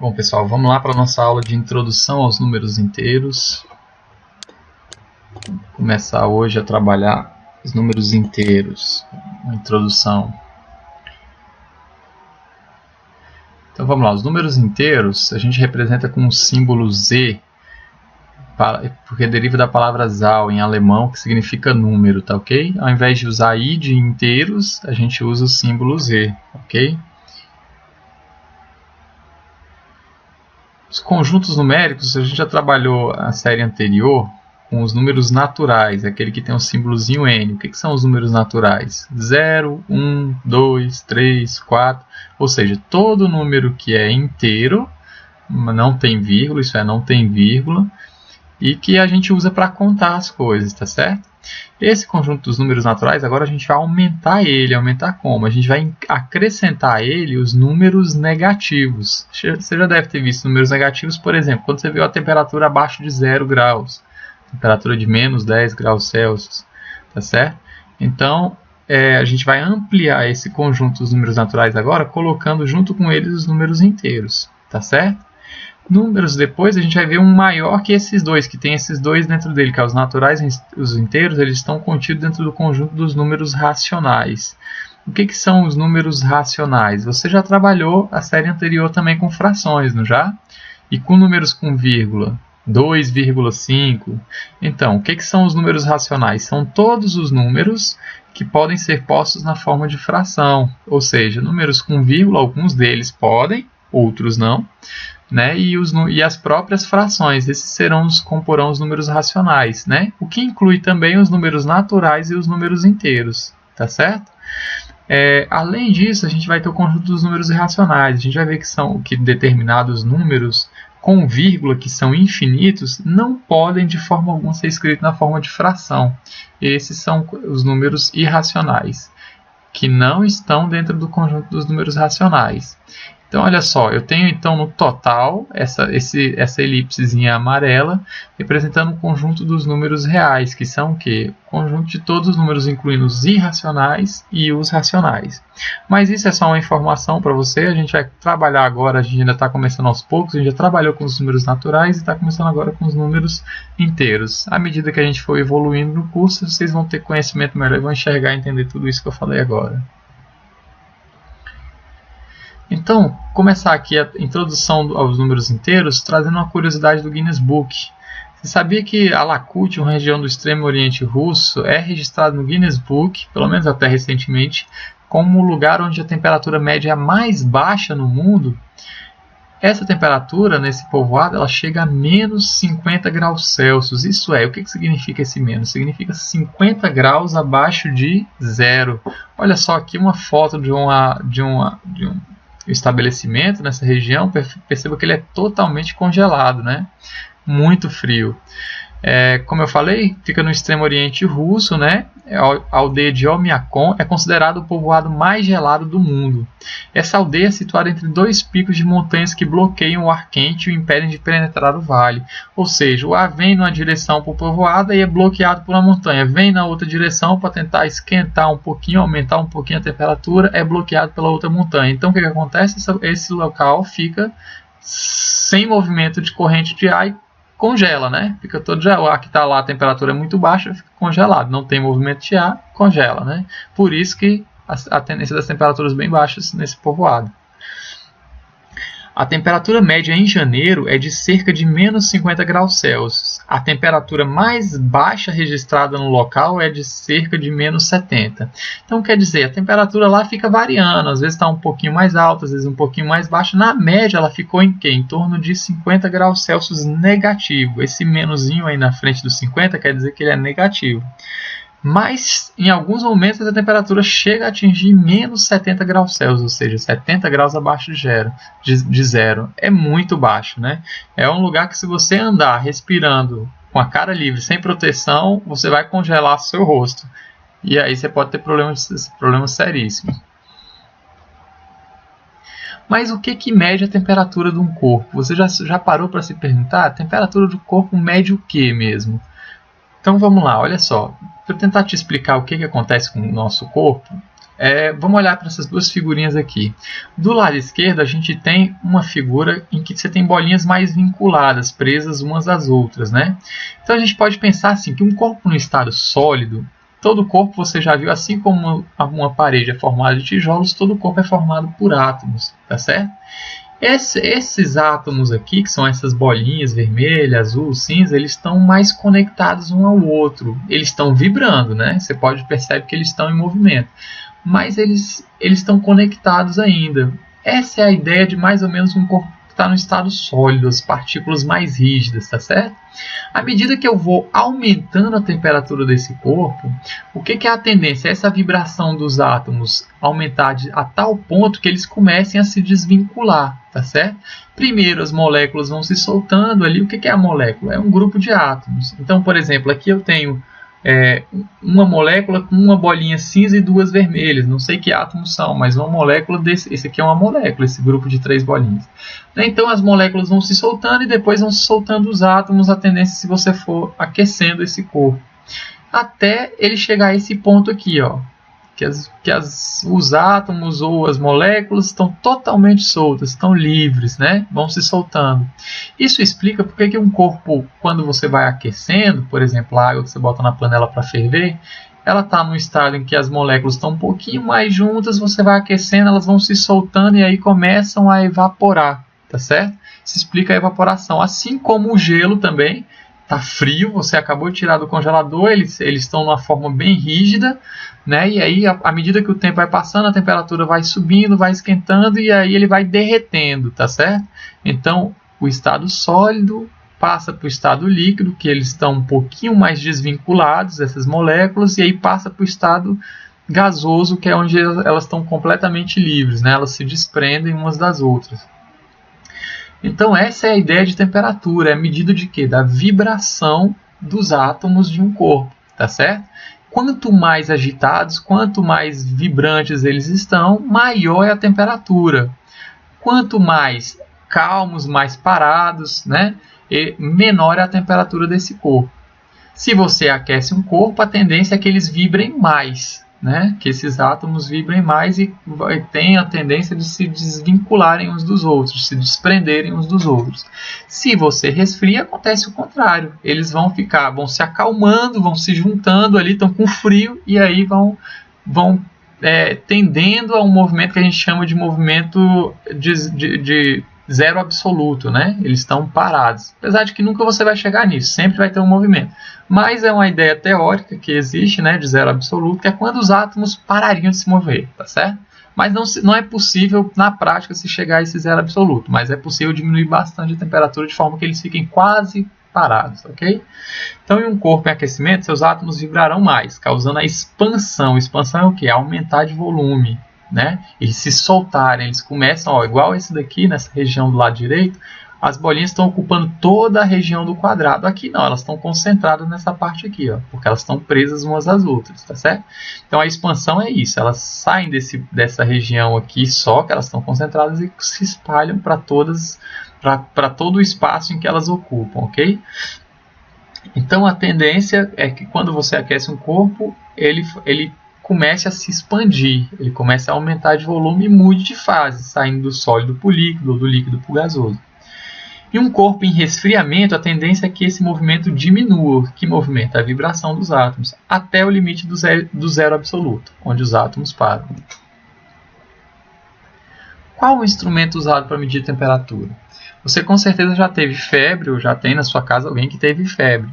Bom, pessoal, vamos lá para a nossa aula de introdução aos números inteiros. Vou começar hoje a trabalhar os números inteiros, uma introdução. Então vamos lá, os números inteiros a gente representa com o símbolo Z, porque deriva da palavra Zahl em alemão, que significa número, tá ok? Ao invés de usar I de inteiros, a gente usa o símbolo Z, ok? Os conjuntos numéricos, a gente já trabalhou a série anterior com os números naturais, aquele que tem o símbolozinho N. O que são os números naturais? 0, 1, 2, 3, 4, ou seja, todo número que é inteiro, não tem vírgula, isso é, não tem vírgula, e que a gente usa para contar as coisas, tá certo? Esse conjunto dos números naturais, agora a gente vai aumentar ele. Aumentar como? A gente vai acrescentar a ele os números negativos. Você já deve ter visto números negativos, por exemplo, quando você viu a temperatura abaixo de 0 graus, temperatura de menos 10 graus Celsius, tá certo? Então, a gente vai ampliar esse conjunto dos números naturais agora, colocando junto com eles os números inteiros, tá certo? Números depois a gente vai ver um maior que esses dois, que tem esses dois dentro dele, que é os naturais e os inteiros, eles estão contidos dentro do conjunto dos números racionais. O que são os números racionais? Você já trabalhou a série anterior também com frações, não já? E com números com vírgula, 2,5. Então, o que são os números racionais? São todos os números que podem ser postos na forma de fração, ou seja, números com vírgula, alguns deles podem, outros não. Né? E as próprias frações, esses comporão os números racionais, né? O que inclui também os números naturais e os números inteiros, tá certo? Além disso, a gente vai ter o conjunto dos números irracionais. A gente vai ver que determinados números com vírgula, que são infinitos, não podem de forma alguma ser escritos na forma de fração. Esses são os números irracionais, que não estão dentro do conjunto dos números racionais. Então, olha só, eu tenho então no total essa elipsezinha amarela representando o conjunto dos números reais, que são o quê? O conjunto de todos os números, incluindo os irracionais e os racionais. Mas isso é só uma informação para você, a gente vai trabalhar agora, a gente ainda está começando aos poucos, a gente já trabalhou com os números naturais e está começando agora com os números inteiros. À medida que a gente for evoluindo no curso, vocês vão ter conhecimento melhor e vão enxergar e entender tudo isso que eu falei agora. Então, começar aqui a introdução aos números inteiros, trazendo uma curiosidade do Guinness Book. Você sabia que Alakut, uma região do extremo oriente russo, é registrado no Guinness Book, pelo menos até recentemente, como o lugar onde a temperatura média é a mais baixa no mundo? Essa temperatura, nesse povoado, ela chega a menos 50 graus Celsius. Isso é, o que significa esse menos? Significa 50 graus abaixo de zero. Olha só aqui uma foto de um estabelecimento nessa região, perceba que ele é totalmente congelado, né? Muito frio. Como eu falei, fica no extremo oriente russo, né? A aldeia de Omiakon é considerada o povoado mais gelado do mundo. Essa aldeia é situada entre dois picos de montanhas que bloqueiam o ar quente e o impedem de penetrar o vale. Ou seja, o ar vem numa direção para o povoado e é bloqueado por uma montanha. Vem na outra direção para tentar esquentar um pouquinho, aumentar um pouquinho a temperatura, é bloqueado pela outra montanha. Então o que acontece? Esse local fica sem movimento de corrente de ar e congela, né? Fica todo gelado. O ar que está lá, a temperatura é muito baixa, fica congelado. Não tem movimento de ar, congela, né? Por isso que a tendência das temperaturas bem baixas nesse povoado. A temperatura média em janeiro é de cerca de menos 50 graus Celsius. A temperatura mais baixa registrada no local é de cerca de menos 70. Então, quer dizer, a temperatura lá fica variando. Às vezes está um pouquinho mais alta, às vezes um pouquinho mais baixa. Na média, ela ficou em quê? Em torno de 50 graus Celsius negativo. Esse menuzinho aí na frente do 50 quer dizer que ele é negativo. Mas, em alguns momentos, a temperatura chega a atingir menos 70 graus Celsius, ou seja, 70 graus abaixo de zero. É muito baixo, né? É um lugar que, se você andar respirando com a cara livre, sem proteção, você vai congelar seu rosto. E aí você pode ter problemas seríssimos. Mas o que mede a temperatura de um corpo? Você já parou para se perguntar? A temperatura do corpo mede o que mesmo? Então vamos lá, olha só. Para tentar te explicar o que acontece com o nosso corpo, Vamos olhar para essas duas figurinhas aqui. Do lado esquerdo, a gente tem uma figura em que você tem bolinhas mais vinculadas, presas umas às outras, né? Então a gente pode pensar assim, que um corpo no estado sólido, todo corpo você já viu, assim como uma parede é formada de tijolos, todo corpo é formado por átomos, tá certo? Esses átomos aqui, que são essas bolinhas vermelha, azul, cinza, eles estão mais conectados um ao outro. Eles estão vibrando, né? Você pode perceber que eles estão em movimento. Mas eles estão conectados ainda. Essa é a ideia de mais ou menos um corpo que está no estado sólido, as partículas mais rígidas, tá certo? À medida que eu vou aumentando a temperatura desse corpo, o que é a tendência? Essa vibração dos átomos aumentar a tal ponto que eles comecem a se desvincular, tá certo? Primeiro as moléculas vão se soltando ali. O que é a molécula? É um grupo de átomos. Então, por exemplo, aqui eu tenho uma molécula com uma bolinha cinza e duas vermelhas. Não sei que átomos são, mas uma molécula desse. Esse aqui é uma molécula, esse grupo de 3 bolinhas. Então as moléculas vão se soltando e depois vão se soltando os átomos. A tendência, se você for aquecendo esse corpo, até ele chegar a esse ponto aqui, ó, os átomos ou as moléculas estão totalmente soltas, estão livres, né? Vão se soltando. Isso explica porque que um corpo, quando você vai aquecendo, por exemplo, a água que você bota na panela para ferver, ela está num estado em que as moléculas estão um pouquinho mais juntas, você vai aquecendo, elas vão se soltando e aí começam a evaporar, tá certo? Isso explica a evaporação. Assim como o gelo também. Está frio, você acabou de tirar do congelador, eles estão numa forma bem rígida, né? E aí, à medida que o tempo vai passando, a temperatura vai subindo, vai esquentando e aí ele vai derretendo, tá certo? Então, o estado sólido passa para o estado líquido, que eles estão um pouquinho mais desvinculados, essas moléculas, e aí passa para o estado gasoso, que é onde elas estão completamente livres, né? Elas se desprendem umas das outras. Então essa é a ideia de temperatura, é a medida de quê? Da vibração dos átomos de um corpo, tá certo? Quanto mais agitados, quanto mais vibrantes eles estão, maior é a temperatura. Quanto mais calmos, mais parados, né? E menor é a temperatura desse corpo. Se você aquece um corpo, a tendência é que eles vibrem mais, né? Que esses átomos vibrem mais e tem a tendência de se desvincularem uns dos outros, se desprenderem uns dos outros. Se você resfria, acontece o contrário. Eles vão se acalmando, vão se juntando ali, estão com frio e aí vão tendendo a um movimento que a gente chama de movimento de zero absoluto, né? Eles estão parados. Apesar de que nunca você vai chegar nisso, sempre vai ter um movimento. Mas é uma ideia teórica que existe, né, de zero absoluto, que é quando os átomos parariam de se mover, tá certo? Mas não é possível, na prática, se chegar a esse zero absoluto. Mas é possível diminuir bastante a temperatura de forma que eles fiquem quase parados, ok? Então, em um corpo em aquecimento, seus átomos vibrarão mais, causando a expansão. Expansão é o quê? Aumentar de volume, né? Eles se soltarem, eles começam, ó, igual esse daqui, nessa região do lado direito, as bolinhas estão ocupando toda a região do quadrado. Aqui não, elas estão concentradas nessa parte aqui, ó, porque elas estão presas umas às outras, tá certo? Então a expansão é isso, elas saem dessa região aqui só, que elas estão concentradas e se espalham para todo o espaço em que elas ocupam, ok? Então a tendência é que quando você aquece um corpo, ele comece a se expandir, ele comece a aumentar de volume e mude de fase, saindo do sólido para o líquido ou do líquido para o gasoso. Em um corpo em resfriamento, a tendência é que esse movimento diminua. Que movimento? A vibração dos átomos, até o limite do zero absoluto, onde os átomos param. Qual o instrumento usado para medir a temperatura? Você com certeza já teve febre, ou já tem na sua casa alguém que teve febre.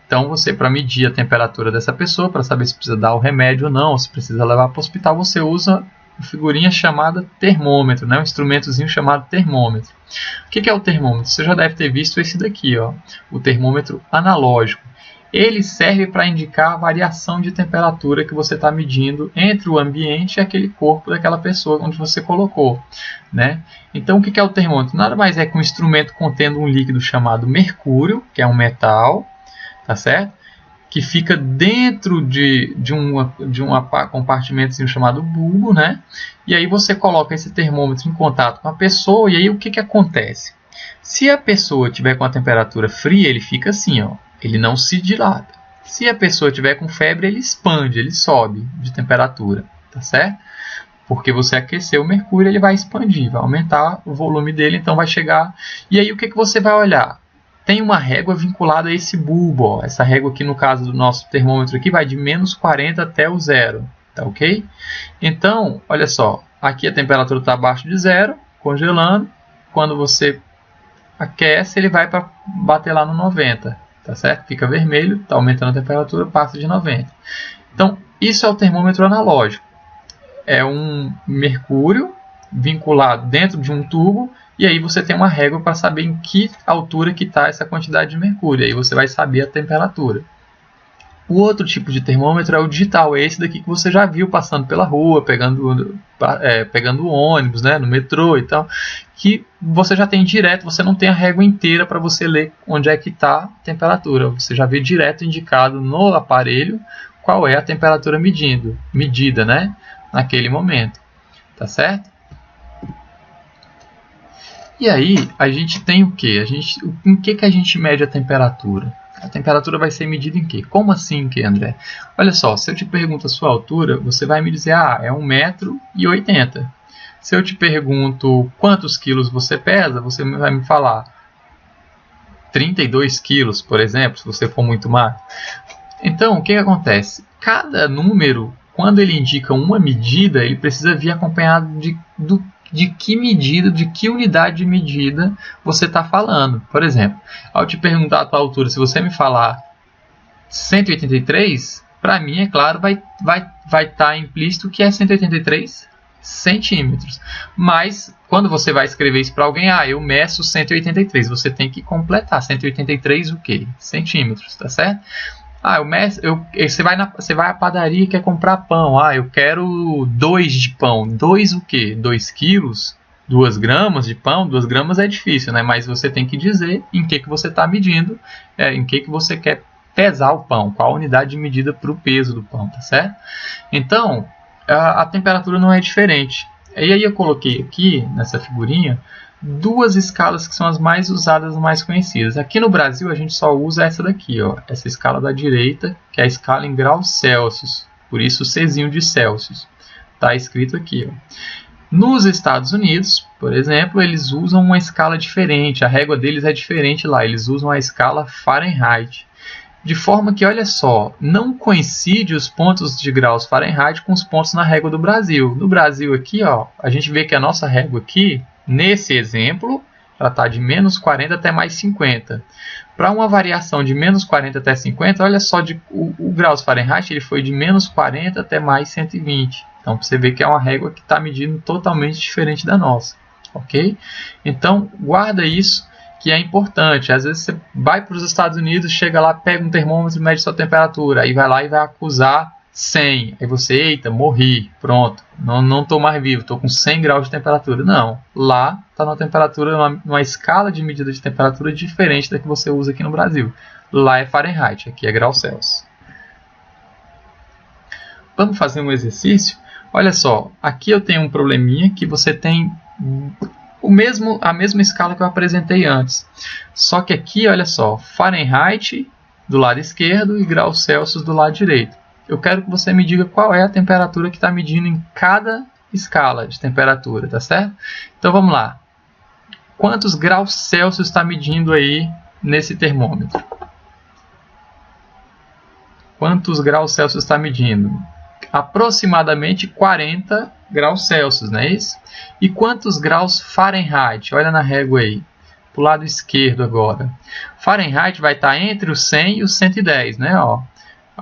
Então, você, para medir a temperatura dessa pessoa, para saber se precisa dar o remédio ou não, ou se precisa levar para o hospital, você usa uma figurinha chamada termômetro, né? Um instrumentozinho chamado termômetro. O que é o termômetro? Você já deve ter visto esse daqui, ó, o termômetro analógico. Ele serve para indicar a variação de temperatura que você está medindo entre o ambiente e aquele corpo daquela pessoa onde você colocou, né? Então, o que é o termômetro? Nada mais é que um instrumento contendo um líquido chamado mercúrio, que é um metal, tá certo? Que fica dentro de um compartimentozinho chamado bulbo, né? E aí você coloca esse termômetro em contato com a pessoa e aí o que acontece? Se a pessoa tiver com a temperatura fria, ele fica assim, ó, ele não se dilata. Se a pessoa tiver com febre, ele expande, ele sobe de temperatura, tá certo? Porque você aqueceu o mercúrio, ele vai expandir, vai aumentar o volume dele, então vai chegar... E aí o que você vai olhar? Tem uma régua vinculada a esse bulbo, ó. Essa régua aqui no caso do nosso termômetro aqui vai de menos 40 até o zero, tá ok? Então, olha só, aqui a temperatura está abaixo de zero, congelando. Quando você aquece, ele vai para bater lá no 90, tá certo? Fica vermelho, está aumentando a temperatura, passa de 90. Então, isso é o termômetro analógico. É um mercúrio vinculado dentro de um tubo, e aí você tem uma régua para saber em que altura que está essa quantidade de mercúrio. Aí você vai saber a temperatura. O outro tipo de termômetro é o digital, é esse daqui que você já viu passando pela rua, pegando o ônibus, né, no metrô e tal, que você já tem direto, você não tem a régua inteira para você ler onde é que está a temperatura. Você já vê direto indicado no aparelho qual é a temperatura medida, né, naquele momento, tá certo? E aí, a gente tem o quê? Em que a gente mede a temperatura? A temperatura vai ser medida em quê? Como assim, André? Olha só, se eu te pergunto a sua altura, você vai me dizer, é 1,80 m. Se eu te pergunto quantos quilos você pesa, você vai me falar 32 quilos, por exemplo, se você for muito magro. Então, o que acontece? Cada número, quando ele indica uma medida, ele precisa vir acompanhado de que medida, de que unidade de medida você está falando. Por exemplo, ao te perguntar a tua altura, se você me falar 183, para mim, é claro, vai estar implícito que é 183 centímetros. Mas, quando você vai escrever isso para alguém, eu meço 183, você tem que completar. 183 o quê? Centímetros, tá certo? Você vai à padaria e quer comprar pão. Eu quero 2 de pão. 2 o quê? 2 quilos? 2 gramas de pão? 2 gramas é difícil, né? Mas você tem que dizer em que você está medindo, em que você quer pesar o pão, qual a unidade de medida para o peso do pão, tá certo? Então, a temperatura não é diferente. E aí eu coloquei aqui, nessa figurinha, 2 escalas que são as mais usadas, as mais conhecidas. Aqui no Brasil a gente só usa essa daqui, ó, essa escala da direita, que é a escala em graus Celsius, por isso o Czinho de Celsius. Está escrito aqui. Ó. Nos Estados Unidos, por exemplo, eles usam uma escala diferente, a régua deles é diferente lá, eles usam a escala Fahrenheit. De forma que, olha só, não coincide os pontos de graus Fahrenheit com os pontos na régua do Brasil. No Brasil aqui, ó, a gente vê que a nossa régua aqui, nesse exemplo, ela está de menos 40 até mais 50. Para uma variação de menos 40 até 50, olha só, o graus Fahrenheit ele foi de menos 40 até mais 120. Então, você vê que é uma régua que está medindo totalmente diferente da nossa. Ok? Então, guarda isso, que é importante. Às vezes, você vai para os Estados Unidos, chega lá, pega um termômetro e mede sua temperatura. Aí vai lá e vai acusar 100. Aí você, eita, morri, pronto. Não estou mais vivo, estou com 100 graus de temperatura. Não, lá está na temperatura, numa escala de medida de temperatura diferente da que você usa aqui no Brasil. Lá é Fahrenheit, aqui é graus Celsius. Vamos fazer um exercício? Olha só, aqui eu tenho um probleminha que você tem a mesma escala que eu apresentei antes. Só que aqui, olha só, Fahrenheit do lado esquerdo e graus Celsius do lado direito. Eu quero que você me diga qual é a temperatura que está medindo em cada escala de temperatura, tá certo? Então vamos lá. Quantos graus Celsius está medindo aí nesse termômetro? Quantos graus Celsius está medindo? Aproximadamente 40 graus Celsius, não é isso? E quantos graus Fahrenheit? Olha na régua aí. Para o lado esquerdo agora. Fahrenheit vai estar entre os 100 e os 110, né? Ó.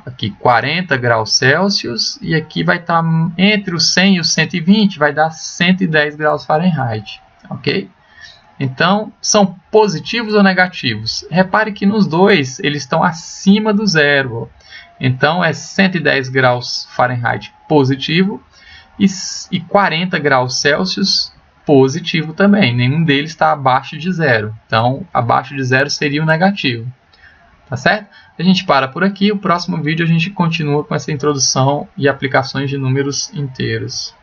Aqui 40 graus Celsius e aqui vai estar entre os 100 e os 120, vai dar 110 graus Fahrenheit, ok? Então, são positivos ou negativos? Repare que nos dois eles estão acima do zero. Então, é 110 graus Fahrenheit positivo e 40 graus Celsius positivo também. Nenhum deles está abaixo de zero. Então, abaixo de zero seria o negativo. Tá certo? A gente para por aqui. O próximo vídeo a gente continua com essa introdução e aplicações de números inteiros.